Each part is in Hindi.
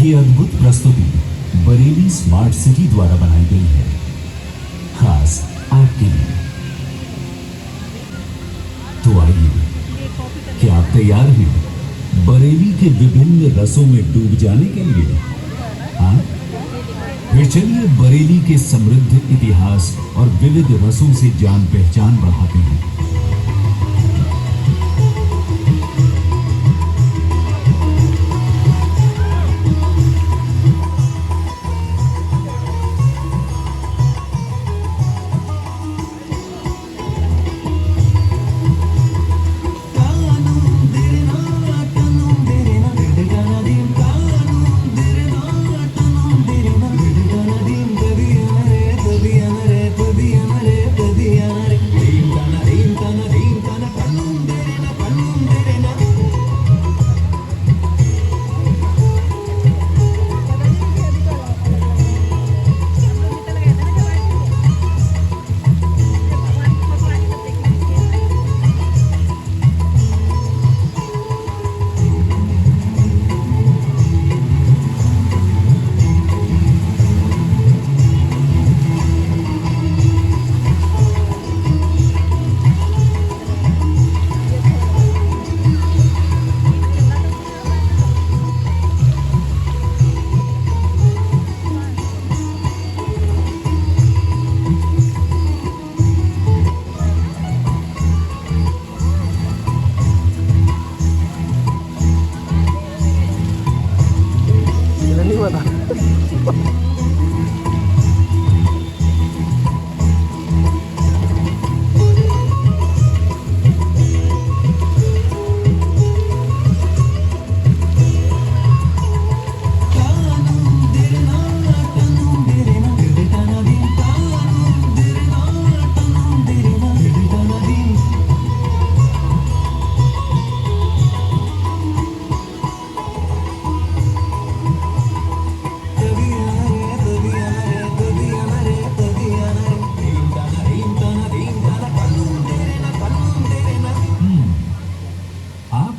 ये अद्भुत प्रस्तुति बरेली स्मार्ट सिटी द्वारा बनाई गई है, खास आपके लिए। तो आइए, क्या आप तैयार हैं बरेली के विभिन्न रसों में डूब जाने के लिए? हाँ, फिर चलिए बरेली के समृद्ध इतिहास और विविध रसों से जान पहचान बढ़ाते हैं।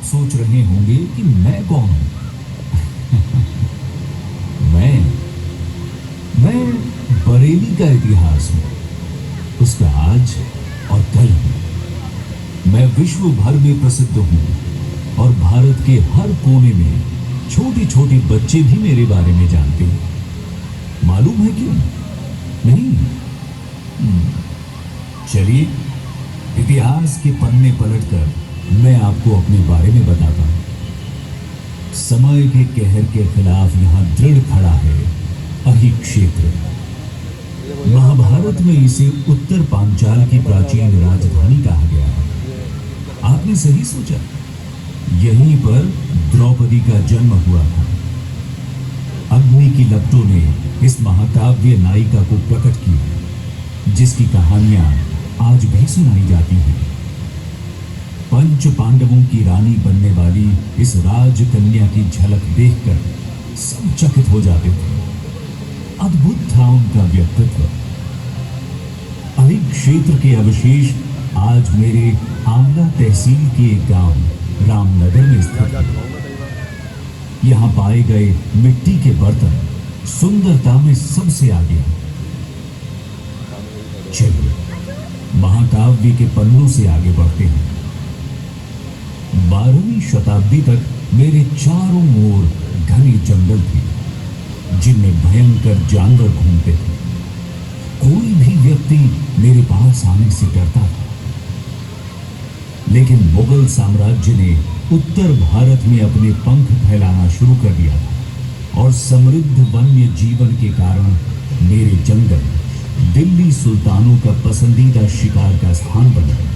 सोच रहे होंगे कि मैं कौन हूं? मैं बरेली का इतिहास हूं, उसका आज और कल हूं। मैं विश्व भर में प्रसिद्ध हूं और भारत के हर कोने में छोटे छोटे बच्चे भी मेरे बारे में जानते हैं। मालूम है क्यों? नहीं? चलिए इतिहास के पन्ने पलटकर मैं आपको अपने बारे में बताता हूं। समय के कहर के खिलाफ यहां दृढ़ खड़ा है अहि क्षेत्र। महाभारत में इसे उत्तर पांचाल की प्राचीन राजधानी कहा गया है। आपने सही सोचा, यहीं पर द्रौपदी का जन्म हुआ था। अग्नि की लपटों ने इस महाकाव्य नायिका को प्रकट किया, जिसकी कहानियां आज भी सुनाई जाती हैं। पंच पांडवों की रानी बनने वाली इस राजकन्या की झलक देखकर सब चकित हो जाते थे। अद्भुत था उनका व्यक्तित्व। अहि क्षेत्र के अवशेष आज मेरे आमला तहसील के एक गांव रामनगर में स्थित है। यहां पाए गए मिट्टी के बर्तन सुंदरता में सबसे आगे हैं। चलिए महाकाव्य के पन्नों से आगे बढ़ते हैं। 12वीं शताब्दी तक मेरे चारों ओर घने जंगल थे, जिनमें भयंकर जानवर घूमते थे। कोई भी व्यक्ति मेरे पास आने से डरता था। लेकिन मुगल साम्राज्य ने उत्तर भारत में अपने पंख फैलाना शुरू कर दिया था और समृद्ध वन्य जीवन के कारण मेरे जंगल दिल्ली सुल्तानों का पसंदीदा शिकार का स्थान बन गए।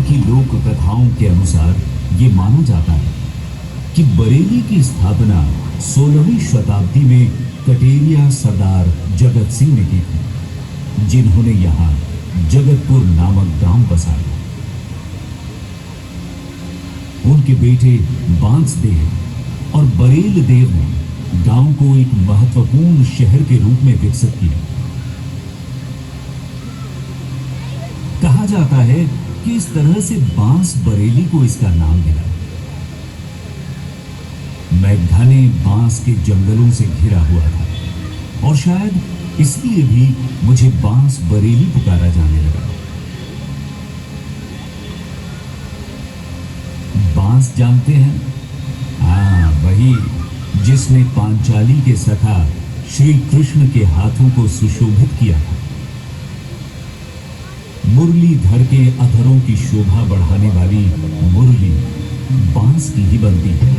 यहाँ की लोक कथाओं के अनुसार ये माना जाता है कि बरेली की स्थापना 16वीं शताब्दी में कटेरिया सरदार जगत सिंह ने की थी, जिन्होंने यहाँ जगतपुर नामक गांव बसाया। उनके बेटे बांसदेव और बरेल देव ने गांव को एक महत्वपूर्ण शहर के रूप में विकसित किया। कहा जाता है कि इस तरह से बांस बरेली को इसका नाम मिला। मैं घने बांस के जंगलों से घिरा हुआ था और शायद इसलिए भी मुझे बांस बरेली पुकारा जाने लगा। बांस जानते हैं? हाँ, वही जिसने पांचाली के सखा श्री कृष्ण के हाथों को सुशोभित किया था। मुरलीधर के अधरों की शोभा बढ़ाने वाली मुरली बांस की ही बनती है।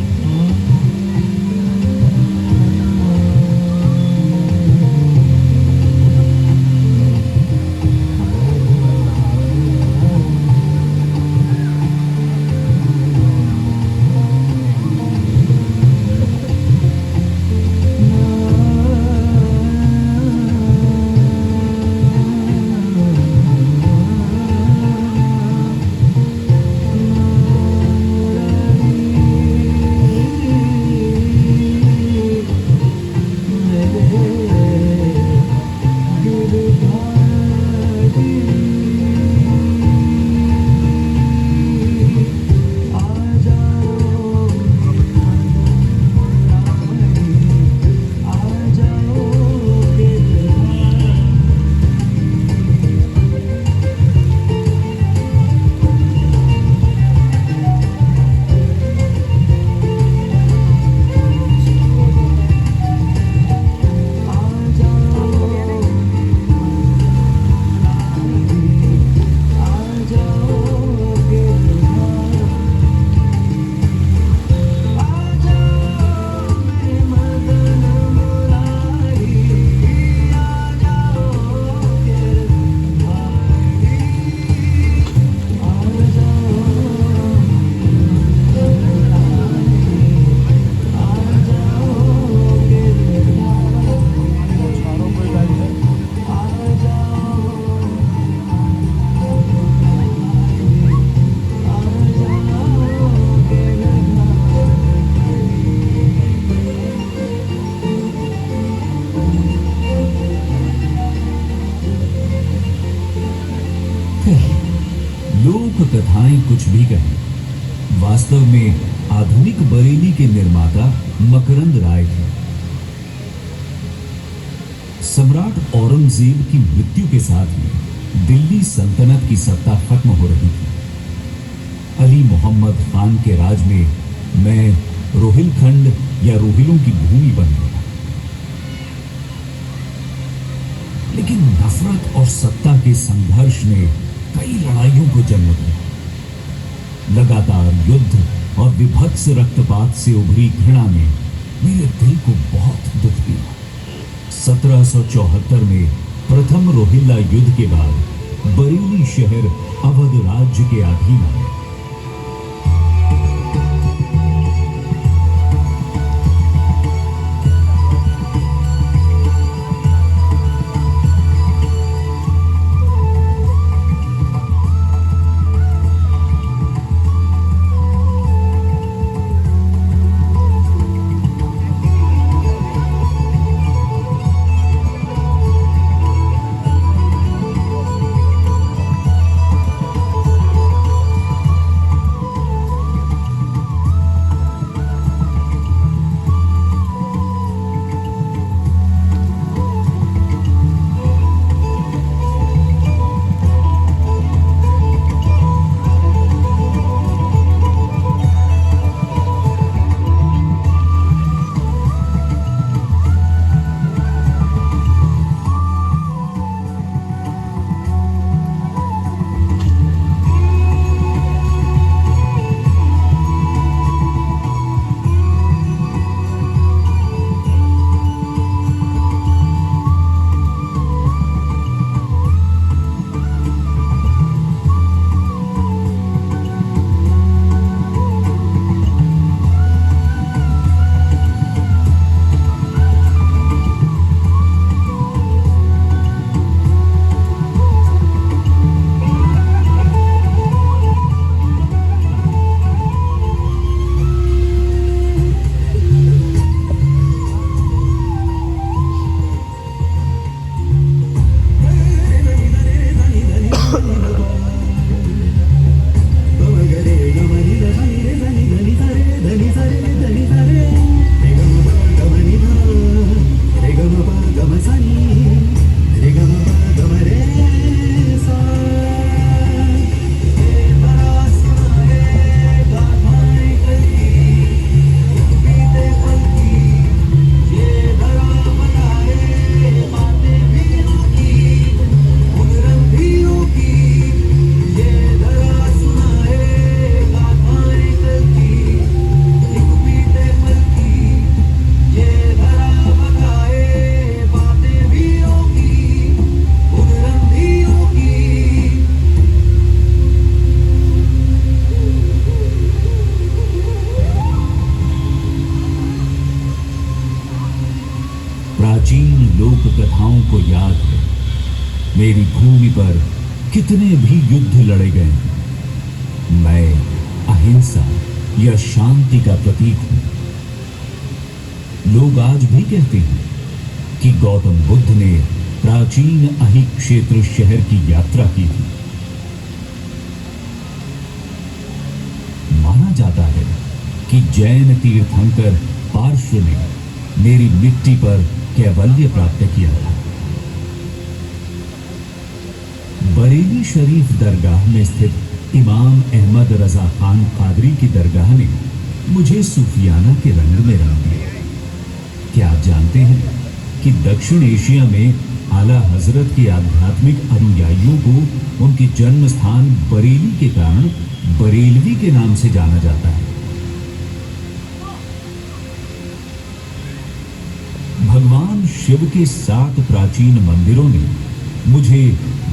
लोक कथाएं कुछ भी कहें, वास्तव में आधुनिक बरेली के निर्माता मकरंद राय थे। सम्राट औरंगजेब की मृत्यु के साथ ही दिल्ली सल्तनत की सत्ता खत्म हो रही थी। अली मोहम्मद खान के राज में मैं रोहिलखंड या रोहिलों की भूमि बन गया। लेकिन नफरत और सत्ता के संघर्ष ने कई लड़ाइयों को जन्म दिया। लगातार युद्ध और विभत्स रक्तपात से उभरी घृणा ने मेरे दिल को बहुत दुख दिया। 1774 में प्रथम रोहिल्ला युद्ध के बाद बरेली शहर अवध राज्य के अधीन आया। मेरी भूमि पर कितने भी युद्ध लड़े गए हैं, मैं अहिंसा या शांति का प्रतीक हूं। लोग आज भी कहते हैं कि गौतम बुद्ध ने प्राचीन अहि क्षेत्र शहर की यात्रा की थी। माना जाता है कि जैन तीर्थंकर पार्श्व ने मेरी मिट्टी पर कैवल्य प्राप्त किया था। बरेली शरीफ दरगाह में स्थित इमाम अहमद रजा खान कादरी की दरगाह ने मुझे सूफियाना के रंग में रंग दिया। क्या आप जानते हैं कि दक्षिण एशिया में आला हजरत के आध्यात्मिक अनुयायियों को उनके जन्म स्थान बरेली के कारण बरेलवी के नाम से जाना जाता है। भगवान शिव के 7 प्राचीन मंदिरों ने मुझे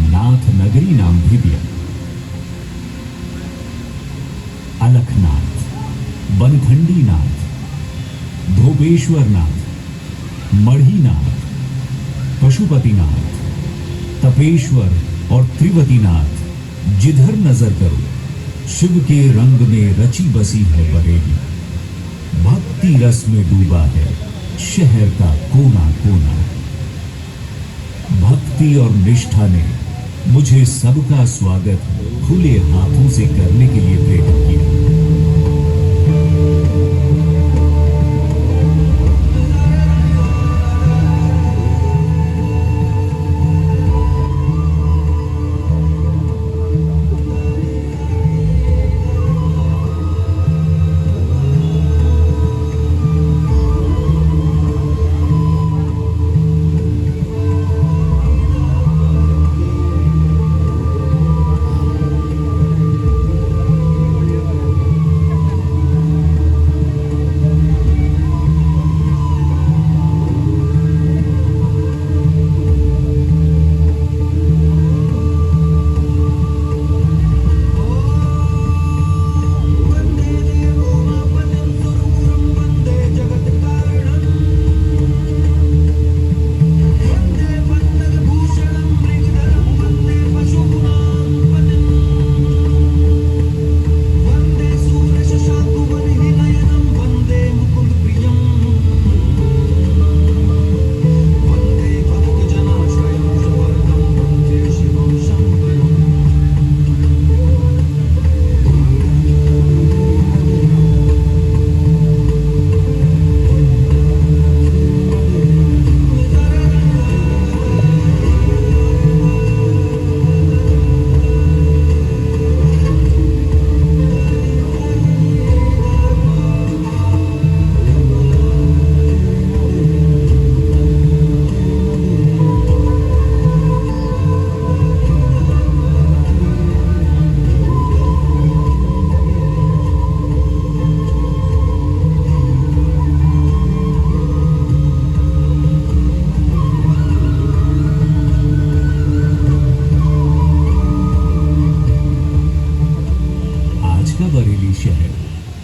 नाथ नगरी नाम भी दिया। अलखनाथ, बनखंडी नाथ, धोबेश्वर नाथ, मढ़ीनाथ, पशुपतिनाथ, तपेश्वर और त्रिवतीनाथ, जिधर नजर करो शिव के रंग में रची बसी है बरेली। भक्ति रस में डूबा है शहर का कोना कोना। भक्ति और निष्ठा ने मुझे सबका स्वागत खुले हाथों से करने के लिए प्रेरित किया।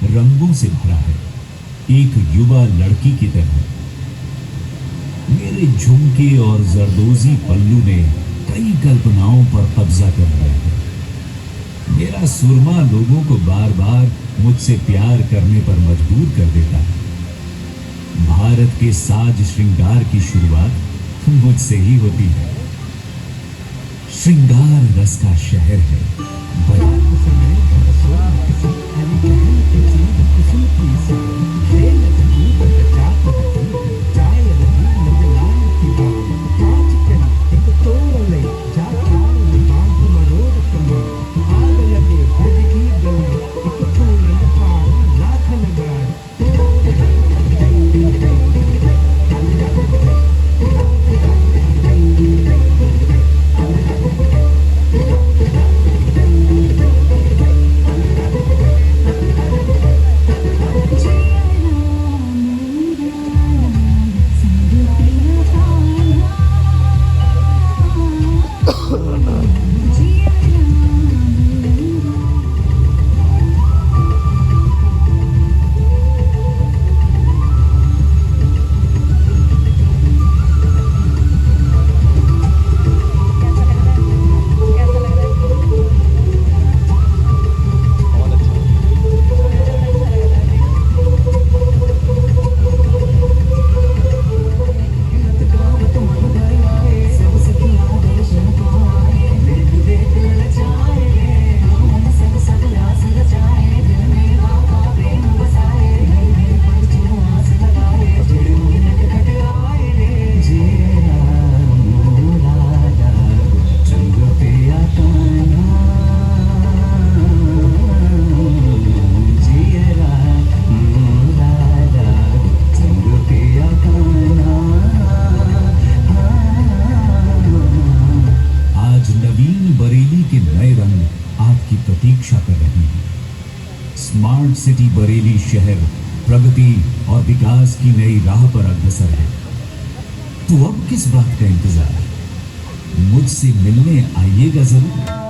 रंगों से भरा है, एक युवा लड़की की तरह। मेरे झुमके और जरदोजी पल्लू ने कई कल्पनाओं पर कब्जा कर लिया है। मेरा सुरमा लोगों को बार बार मुझसे प्यार करने पर मजबूर कर देता है। भारत के साज श्रृंगार की शुरुआत मुझसे ही होती है। श्रृंगार रस का शहर है प्रतीक्षा कर रही हैं। स्मार्ट सिटी बरेली शहर प्रगति और विकास की नई राह पर अग्रसर है। तो अब किस बात का इंतजार? मुझसे मिलने आइएगा जरूर।